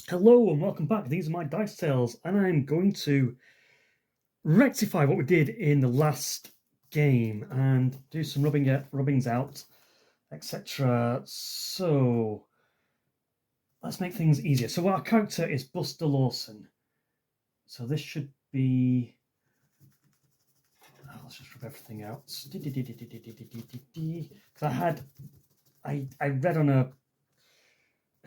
Hello and welcome back. These are my dice tales, and I'm going to rectify what we did in the last game and do some rubbings out, etc. So let's make things easier. So our character is Buster Lawson. So this should be. Let's just rub everything out. Because I read on a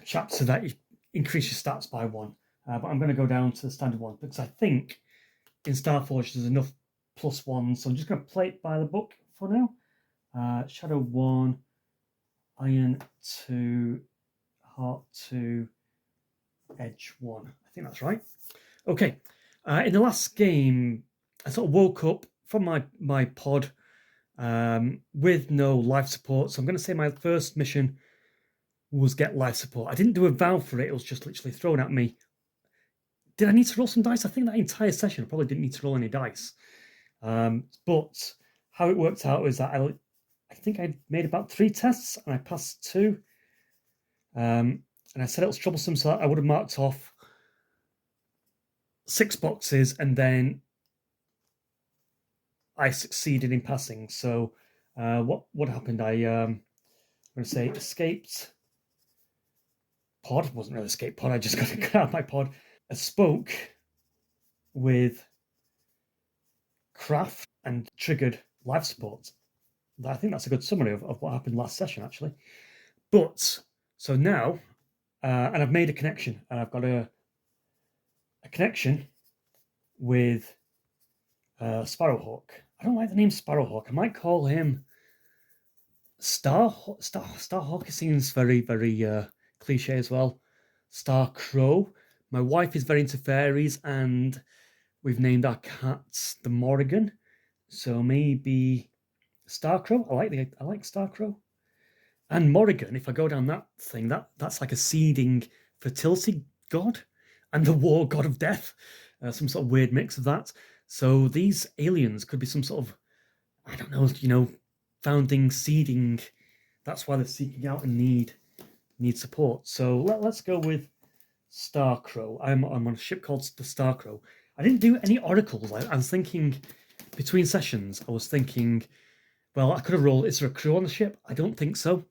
chapter that you increase your stats by one, but I'm going to go down to the standard one because I think in Starforge there's enough plus ones, so I'm just going to play it by the book for now. Shadow 1, Iron 2, Heart 2, Edge 1. I think that's right. Okay, in the last game, I sort of woke up from my pod with no life support, so I'm going to say my first mission was get life support. I didn't do a vow for it, it was just literally thrown at me. Did I need to roll some dice? I think that entire session I probably didn't need to roll any dice. But how it worked out was that I think I made about 3 tests and I passed 2. And I said it was troublesome, so I would have marked off 6 boxes and then I succeeded in passing. So what happened? I'm going to say escaped pod. It wasn't really escape pod. I just got to get out of my pod. I spoke with Craft and triggered life support. I think that's a good summary of what happened last session, actually. But so now, and I've made a connection, and I've got a connection with Sparrowhawk. I don't like the name Sparrowhawk. I might call him Starhawk. It seems very, very cliche as well. Star Crow. My wife is very into fairies, and we've named our cats the Morrigan. So maybe Starcrow. I like Starcrow. And Morrigan, if I go down that thing, that's like a seeding fertility god and the war god of death. Some sort of weird mix of that. So these aliens could be some sort of, I don't know, founding, seeding. That's why they're seeking out and need support. So let's go with Starcrow. I'm on a ship called the Starcrow. I didn't do any oracles. I was thinking between sessions, I was thinking, well, I could have rolled, is there a crew on the ship? I don't think so.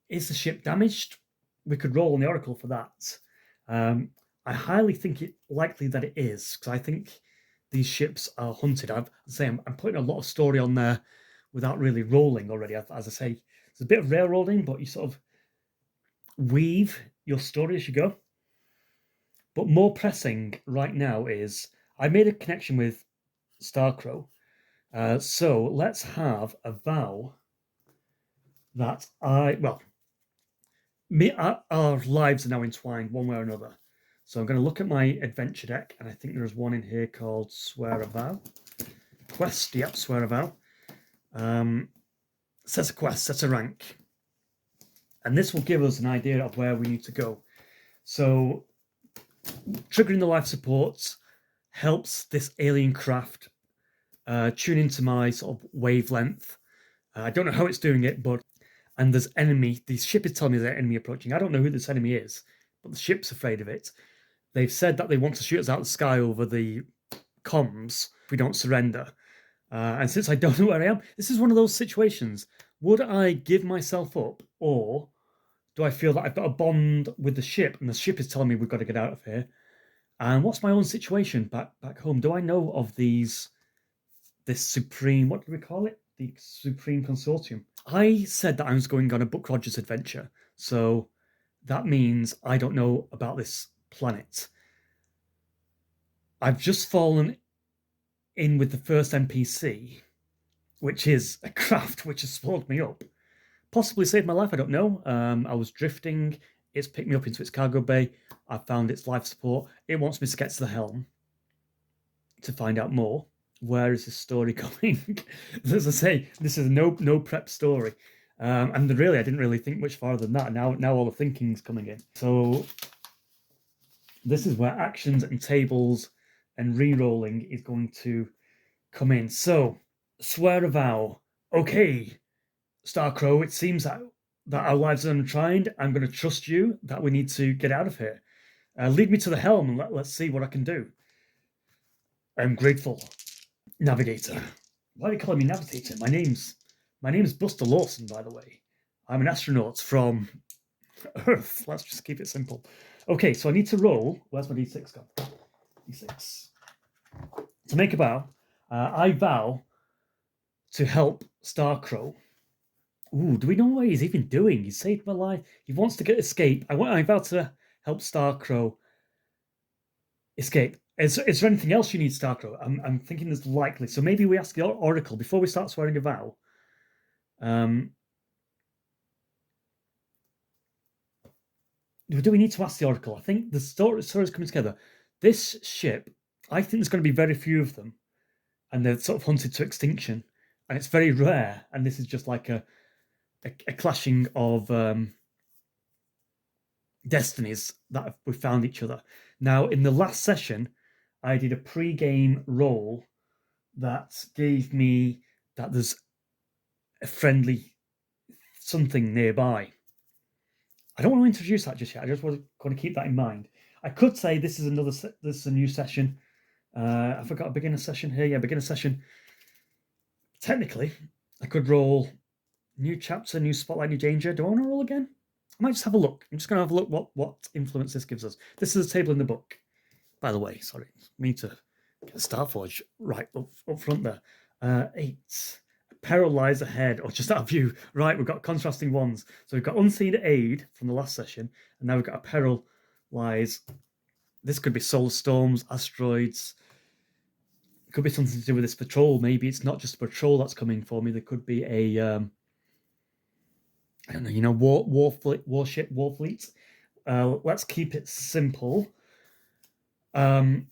Is the ship damaged? We could roll on the oracle for that. I highly think it likely that it is, because I think these ships are hunted. I'm putting a lot of story on there without really rolling already. As I say, it's a bit of railroading, but you sort of weave your story as you go. But more pressing right now is I made a connection with Starcrow. So let's have a vow that our lives are now entwined one way or another. So I'm going to look at my adventure deck, and I think there's one in here called Swear a Vow. Quest, yep, Swear a Vow. Sets a quest, sets a rank. And this will give us an idea of where we need to go. So triggering the life supports helps this alien craft tune into my sort of wavelength. I don't know how it's doing it, and there's enemy. The ship is telling me there's enemy approaching. I don't know who this enemy is, but the ship's afraid of it. They've said that they want to shoot us out of the sky over the comms if we don't surrender. And since I don't know where I am, this is one of those situations. Would I give myself up, or do I feel that I've got a bond with the ship and the ship is telling me we've got to get out of here? And what's my own situation back home? Do I know of this supreme, what do we call it? The Supreme Consortium. I said that I was going on a Buck Rogers adventure, so that means I don't know about this planet. I've just fallen in with the first NPC, which is a craft which has swallowed me up. Possibly saved my life, I don't know. I was drifting, it's picked me up into its cargo bay, I found its life support, it wants me to get to the helm to find out more. Where is this story going? As I say, this is no prep story. And really, I didn't really think much farther than that. Now all the thinking's coming in. So this is where actions and tables and re-rolling is going to come in. So, swear a vow. Okay, Starcrow, it seems that our lives are untrined. I'm going to trust you that we need to get out of here. Lead me to the helm and let's see what I can do. I'm grateful. Navigator. Why are you calling me Navigator? My name's Buster Lawson, by the way. I'm an astronaut from Earth. Let's just keep it simple. Okay, so I need to roll. Where's my D6 gone? D6. To make a vow, I vow to help Starcrow. Ooh, do we know what he's even doing? He saved my life. He wants to get escape. I vow to help Starcrow escape. Is there anything else you need, Starcrow? I'm thinking there's likely. So maybe we ask the Oracle before we start swearing a vow. Do we need to ask the Oracle? I think the story's coming together. This ship, I think there's going to be very few of them, and they're sort of hunted to extinction, and it's very rare. And this is just like a clashing of destinies that we found each other. Now, in the last session, I did a pre-game roll that gave me that there's a friendly something nearby. I don't want to introduce that just yet. I just want to keep that in mind. I could say this is a new session. I forgot a beginner session here. Yeah, beginner session. Technically, I could roll new chapter, new spotlight, new danger. Do I want to roll again? I might just have a look. I'm just going to have a look what influence this gives us. This is a table in the book. By the way, sorry, me to get the Starforge right up front there. 8. Peril lies ahead, or just out of view. Right, we've got contrasting ones. So we've got unseen aid from the last session, and now we've got a peril lies. This could be solar storms, asteroids. It could be something to do with this patrol. Maybe it's not just a patrol that's coming for me. There could be a I don't know, warship, war fleet. Let's keep it simple. I'm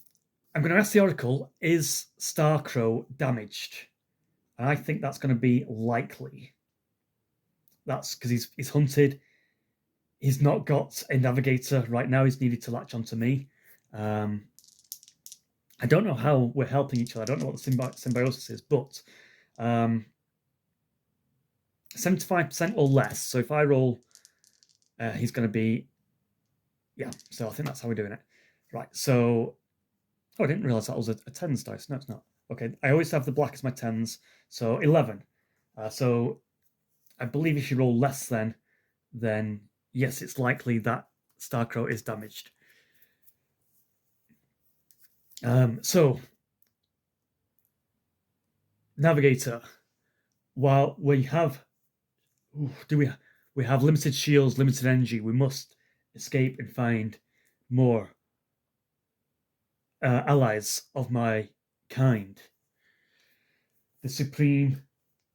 going to ask the Oracle, is Starcrow damaged? And I think that's going to be likely. That's because he's hunted. He's not got a navigator right now. He's needed to latch onto me. I don't know how we're helping each other. I don't know what the symbiosis is, but 75% or less. So if I roll, he's going to be, yeah. So I think that's how we're doing it. Right. So, I didn't realize that was a tens dice. No, it's not. Okay. I always have the black as my tens. So 11. So I believe if you roll less than, then yes, it's likely that Starcrow is damaged. So Navigator, while we have we have limited shields, limited energy, we must escape and find more allies of my kind. The Supreme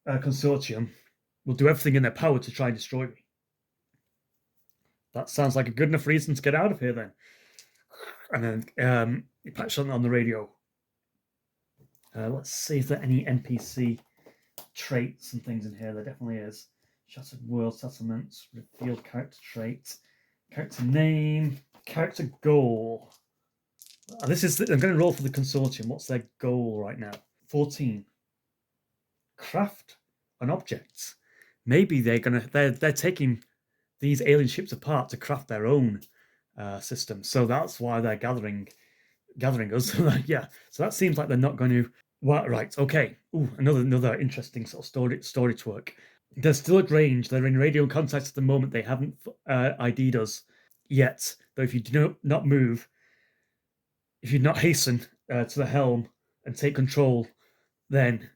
Consortium will do everything in their power to try and destroy me. That sounds like a good enough reason to get out of here then. And then he patched something on the radio. Let's see if there are any NPC traits and things in here. There definitely is. Shattered world settlements, revealed character traits, character name, character goal. I'm going to roll for the consortium. What's their goal right now? 14. Craft an object. Maybe they're taking these alien ships apart to craft their own system. So that's why they're gathering us. Yeah. So that seems like they're not going to. Well, right. Okay. Ooh, another interesting sort of story to work. They're still at range. They're in radio contact at the moment. They haven't ID'd us yet. Though if you do not move, if you not hasten to the helm and take control, then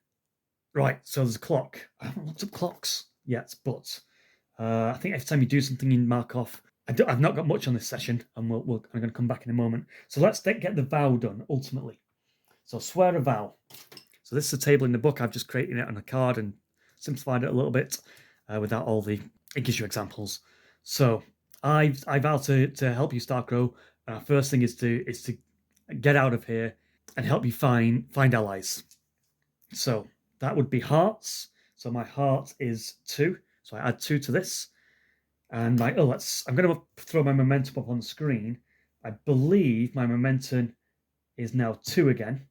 right. So there's a clock. I haven't looked up clocks yet, but I think every time you do something in Markov, I've not got much on this session, and I'm going to come back in a moment. So let's get the vow done ultimately. So swear a vow. So this is a table in the book. I've just created it on a card and simplified it a little bit without all the. It gives you examples. So I vow to help you, Starcrow. And our first thing is to get out of here and help you find allies. So that would be hearts. So my heart is 2. So I add 2 to this. And I'm going to throw my momentum up on the screen. I believe my momentum is now 2 again.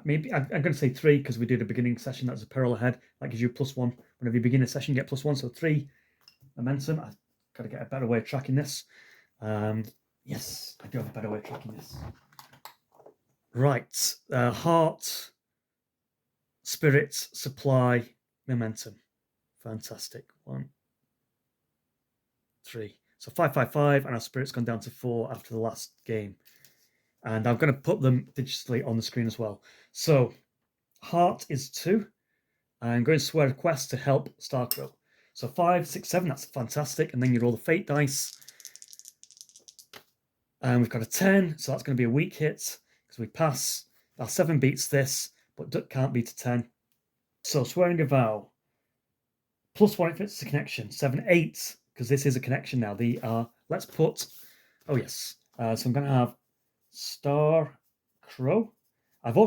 Maybe I'm going to say 3 because we did a beginning session. That's a peril ahead. That gives you +1. Whenever you begin a session, you get +1. So 3. momentum. I've got to get a better way of tracking this. Yes, I do have a better way of tracking this. Right, heart, spirit, supply, momentum. Fantastic. 1, 3. So 5, 5, 5, and our spirit's gone down to 4 after the last game. And I'm going to put them digitally on the screen as well. So heart is 2. I'm going to swear a quest to help Starcrow. So 5, 6, 7, that's fantastic. And then you roll the fate dice. And we've got a 10, so that's going to be a weak hit because we pass. Our 7 beats this, but Duck can't beat a 10. So swearing a vow. +1 if it's a connection. 7, 8, because this is a connection now. Let's put, oh yes. So I'm going to have Star Crow. I've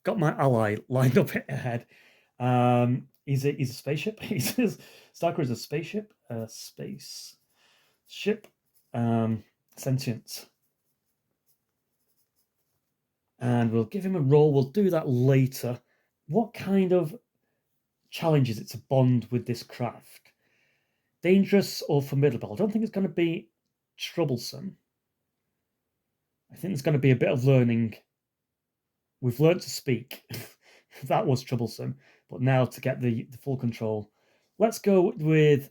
got my ally lined up ahead. He's a spaceship. Star Crow is a spaceship. Spaceship. Sentient. And we'll give him a roll. We'll do that later. What kind of challenge is it to bond with this craft? Dangerous or formidable? I don't think it's going to be troublesome. I think there's going to be a bit of learning. We've learned to speak. That was troublesome. But now to get the full control, let's go with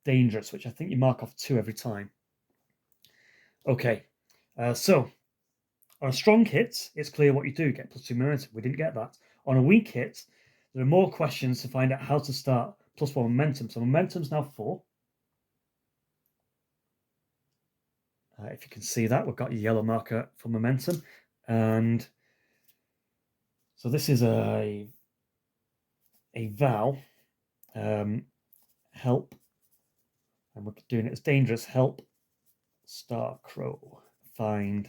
dangerous, which I think you mark off 2 every time. Okay, so on a strong hit, it's clear what you do. Get +2 momentum. We didn't get that. On a weak hit, there are more questions to find out how to start +1 momentum. So momentum's now 4. If you can see that, we've got a yellow marker for momentum. And so this is a vow. Help. And we're doing it as dangerous. Help Star Crow find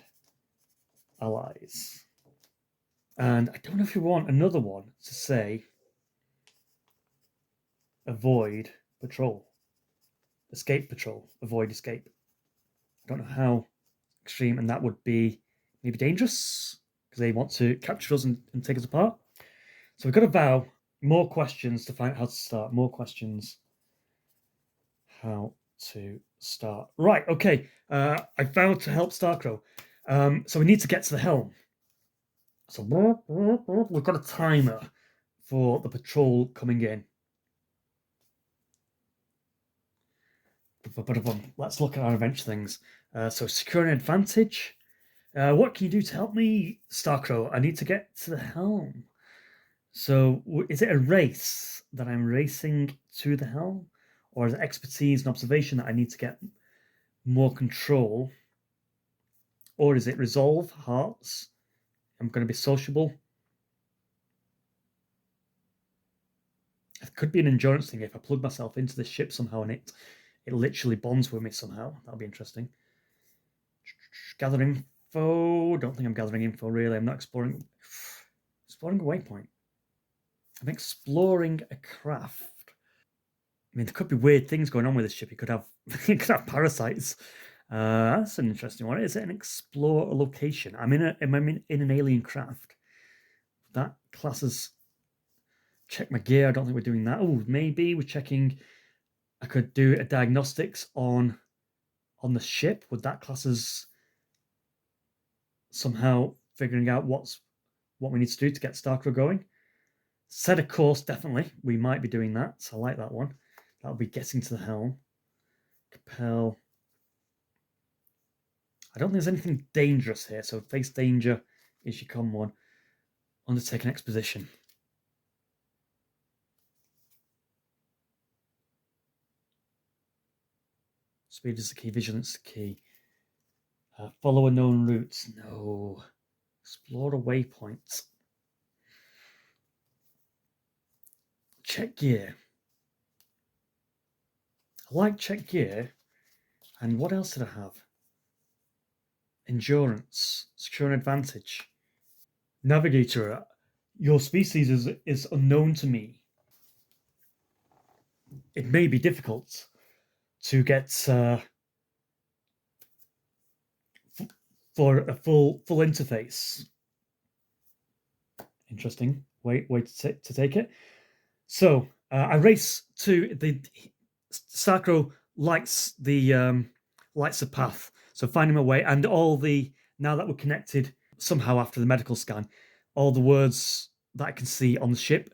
allies. And I don't know if you want another one to say avoid patrol. Escape patrol. Avoid escape. I don't know how extreme, and that would be maybe dangerous because they want to capture us and take us apart. So we've got a vow. More questions to find out how to start. More questions. How to start. Right, okay. I vowed to help Starcrow. So we need to get to the helm. So we've got a timer for the patrol coming in. Let's look at our adventure things. So secure an advantage. What can you do to help me, Starcrow? I need to get to the helm. So is it a race that I'm racing to the helm? Or is it expertise and observation that I need to get more control? Or is it resolve, hearts? I'm going to be sociable. It could be an endurance thing if I plug myself into the ship somehow and it literally bonds with me somehow. That'll be interesting. Gather info. Don't think I'm gathering info, really. I'm not exploring. Exploring a waypoint. I'm exploring a craft. I mean, there could be weird things going on with this ship. It could have, it could have parasites. That's an interesting one. Is it an explore a location? I'm in an alien craft. That classes. Check my gear. I don't think we're doing that. Oh, maybe we're checking. I could do a diagnostics on the ship. Would that class as somehow figuring out what we need to do to get Starcrow going? Set a course, definitely. We might be doing that. So I like that one. That'll be getting to the helm. Compel. I don't think there's anything dangerous here. So face danger is your common one. Undertake an exposition. Speed is the key. Vigilance is the key. Follow a known route. No. Explore a waypoint. Check gear. I like check gear. And what else did I have? Endurance. Secure an advantage. Navigator. Your species is unknown to me. It may be difficult to get for a full interface. Interesting way to take it. So I race to the Starcrow lights the path. So finding my way, and now that we're connected somehow after the medical scan, all the words that I can see on the ship,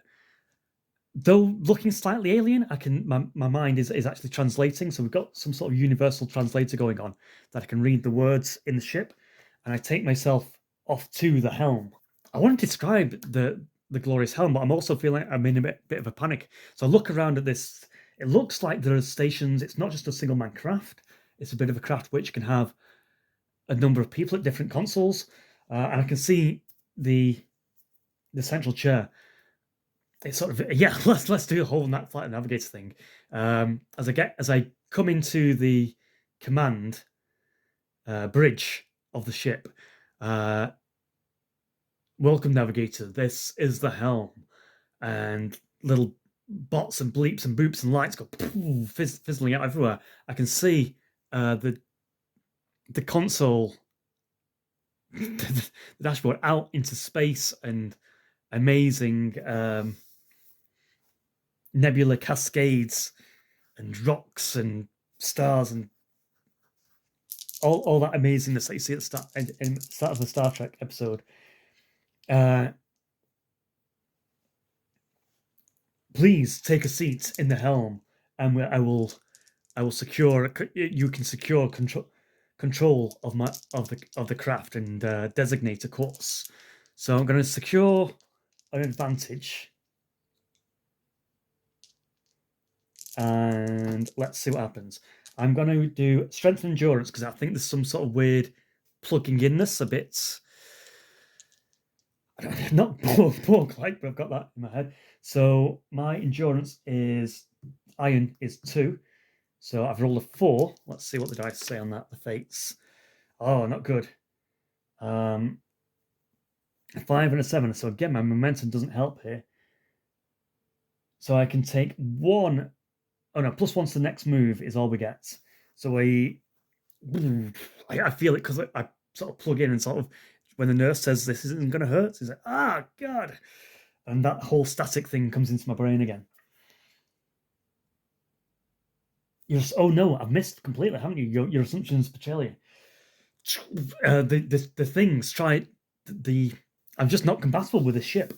though looking slightly alien, my mind is actually translating. So we've got some sort of universal translator going on that I can read the words in the ship, and I take myself off to the helm. I want to describe the glorious helm, but I'm also feeling I'm in a bit of a panic. So I look around at this. It looks like there are stations. It's not just a single man craft. It's a bit of a craft which can have a number of people at different consoles, and I can see the central chair. It's sort of, yeah. Let's do a whole flight navigator thing. As I come into the command bridge of the ship. Welcome, navigator. This is the helm, and little bots and bleeps and boops and lights go fizzling out everywhere. I can see the console, the dashboard out into space, and amazing nebula cascades and rocks and stars and all that amazingness that you see at the start of the Star Trek episode. Please take a seat in the helm, and I will secure. You can secure control of the craft and designate a course. So I'm going to secure an advantage, and let's see what happens. I'm going to do strength and endurance because I think there's some sort of weird plugging in this a bit. Not pork-like, but I've got that in my head. So my endurance is iron is 2. So I've rolled a 4. Let's see what the dice say on that. The fates. Oh, not good. A 5 and a 7. So again, my momentum doesn't help here. So I can take 1. Oh no, +1 to the next move is all we get. So I feel it because I sort of plug in and sort of, when the nurse says this isn't going to hurt, it's like, ah, God. And that whole static thing comes into my brain again. Oh no, I've missed completely, haven't you? Your assumptions, Pachelia. The things try I'm just not compatible with this ship.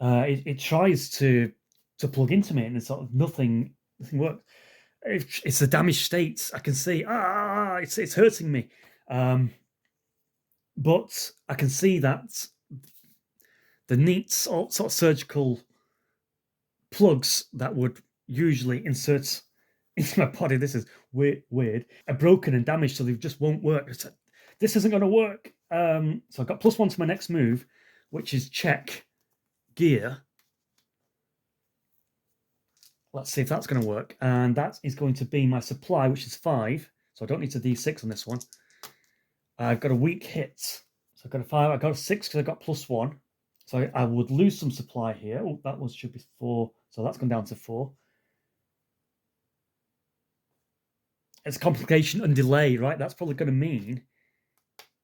It tries to plug into me, and it's sort of nothing works. It's a damaged state. I can see. It's hurting me. But I can see that the neat sort of surgical plugs that would usually insert into my body, this is weird, are broken and damaged, so they just won't work. This isn't going to work. So I've got +1 to my next move, which is check gear. Let's see if that's going to work. And that is going to be my supply, which is 5. So I don't need to D6 on this one. I've got a weak hit. So I've got a 5. I've got a 6 because I've got +1. So I would lose some supply here. Oh, that should be 4. So that's gone down to 4. It's complication and delay, right? That's probably going to mean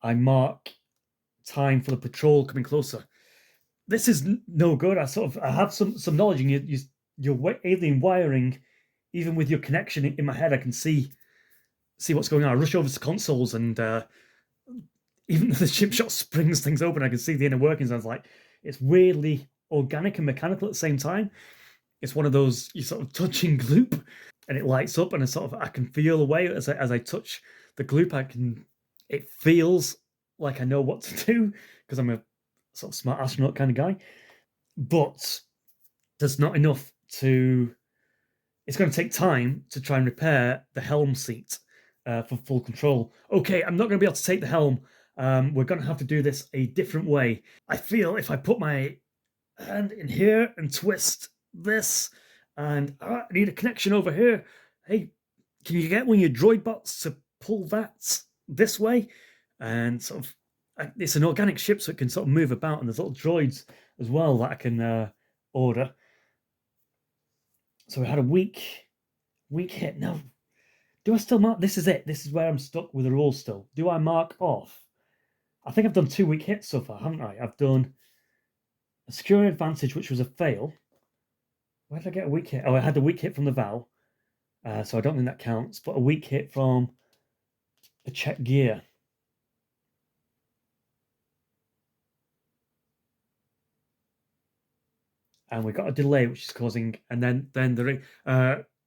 I mark time for the patrol coming closer. This is no good. I have some knowledge in your alien wiring. Even with your connection in my head, I can see what's going on. I rush over to consoles, and even though the chip shot springs things open, I can see the inner workings. I was like, it's weirdly organic and mechanical at the same time. It's one of those, you sort of touching gloop, and it lights up, and I can feel away as I touch the gloop. It feels like I know what to do because I'm a sort of smart astronaut kind of guy. But there's not enough to. It's going to take time to try and repair the helm seat for full control. Okay, I'm not going to be able to take the helm. We're going to have to do this a different way. I feel if I put my hand in here and twist this, and I need a connection over here. Hey, can you get one of your droid bots to pull that this way? And sort of, it's an organic ship, so it can sort of move about, and there's little droids as well that I can order. So we had a weak hit. Now, do I still mark? This is it. This is where I'm stuck with the rules still. Do I mark off? I think I've done 2 weak hits so far, haven't I? I've done a secure advantage, which was a fail. Where did I get a weak hit? Oh, I had a weak hit from the vow. So I don't think that counts. But a weak hit from a check gear. And we've got a delay, which is causing, and then the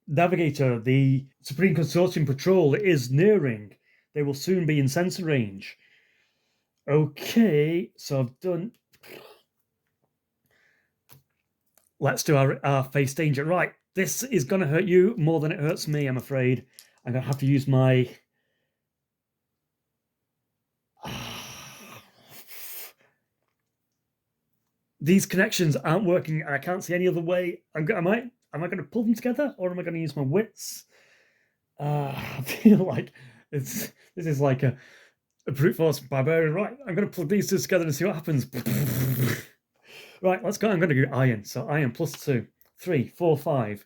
navigator, the Supreme Consortium patrol is nearing. They will soon be in sensor range. Okay, so I've done. Let's do our face danger. Right, this is going to hurt you more than it hurts me, I'm afraid. I'm going to have to use my. These connections aren't working, and I can't see any other way. Am I going to pull them together, or am I going to use my wits? I feel like this is like a brute force barbarian. Right, I'm going to plug these two together and see what happens. Right, let's go. I'm going to go iron. So iron plus 2, 3, 4, 5.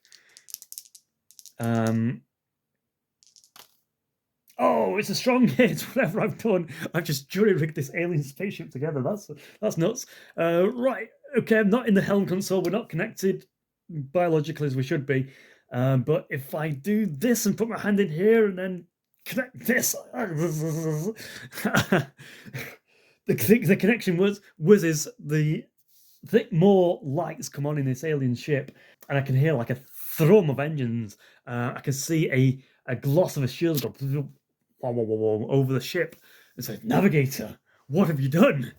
Oh, it's a strong hit. Whatever I've done, I've just jury-rigged this alien spaceship together. That's nuts. Right, okay. I'm not in the helm console. We're not connected biologically as we should be. But if I do this and put my hand in here and then connect this, the connection whizzes. The more lights come on in this alien ship, and I can hear like a thrum of engines. I can see a gloss of a shield go over the ship. It says, "Navigator, what have you done?"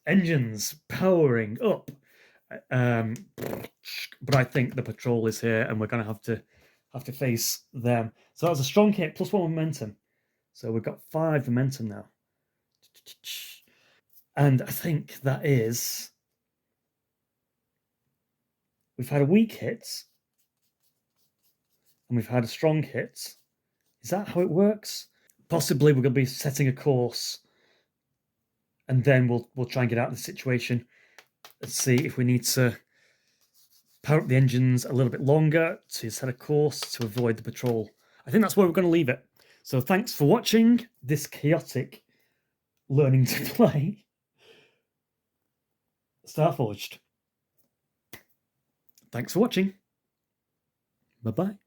Engines powering up. But I think the patrol is here, and we're going to have to face them. So that was a strong hit, plus 1 momentum. So we've got 5 momentum now. And I think that is. We've had a weak hit, and we've had a strong hit. Is that how it works? Possibly we're going to be setting a course, and then we'll try and get out of the situation. Let's see if we need to power up the engines a little bit longer to set a course to avoid the patrol. I think that's where we're going to leave it. So thanks for watching this chaotic learning to play Starforged. Thanks for watching. Bye-bye.